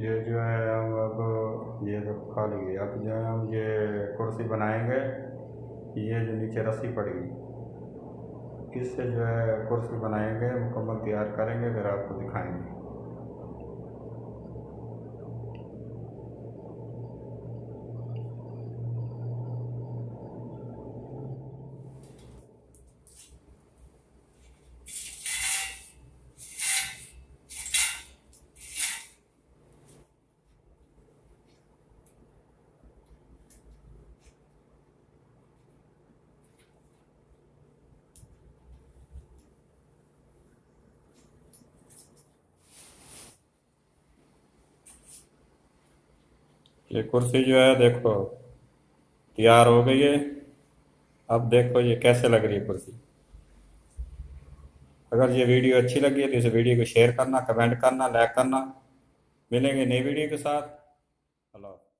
ये जो है हम अब ये तो खा लिए, अब जो है हम ये कुर्सी बनाएंगे। ये जो नीचे रस्सी पड़ गई, इससे जो है कुर्सी बनाएंगे, मुकम्मल तैयार करेंगे, फिर आपको दिखाएंगे। ये कुर्सी जो है देखो तैयार हो गई है। अब देखो ये कैसे लग रही है कुर्सी। अगर ये वीडियो अच्छी लगी है तो इस वीडियो को शेयर करना, कमेंट करना, लाइक करना। मिलेंगे नई वीडियो के साथ। अल्लाह।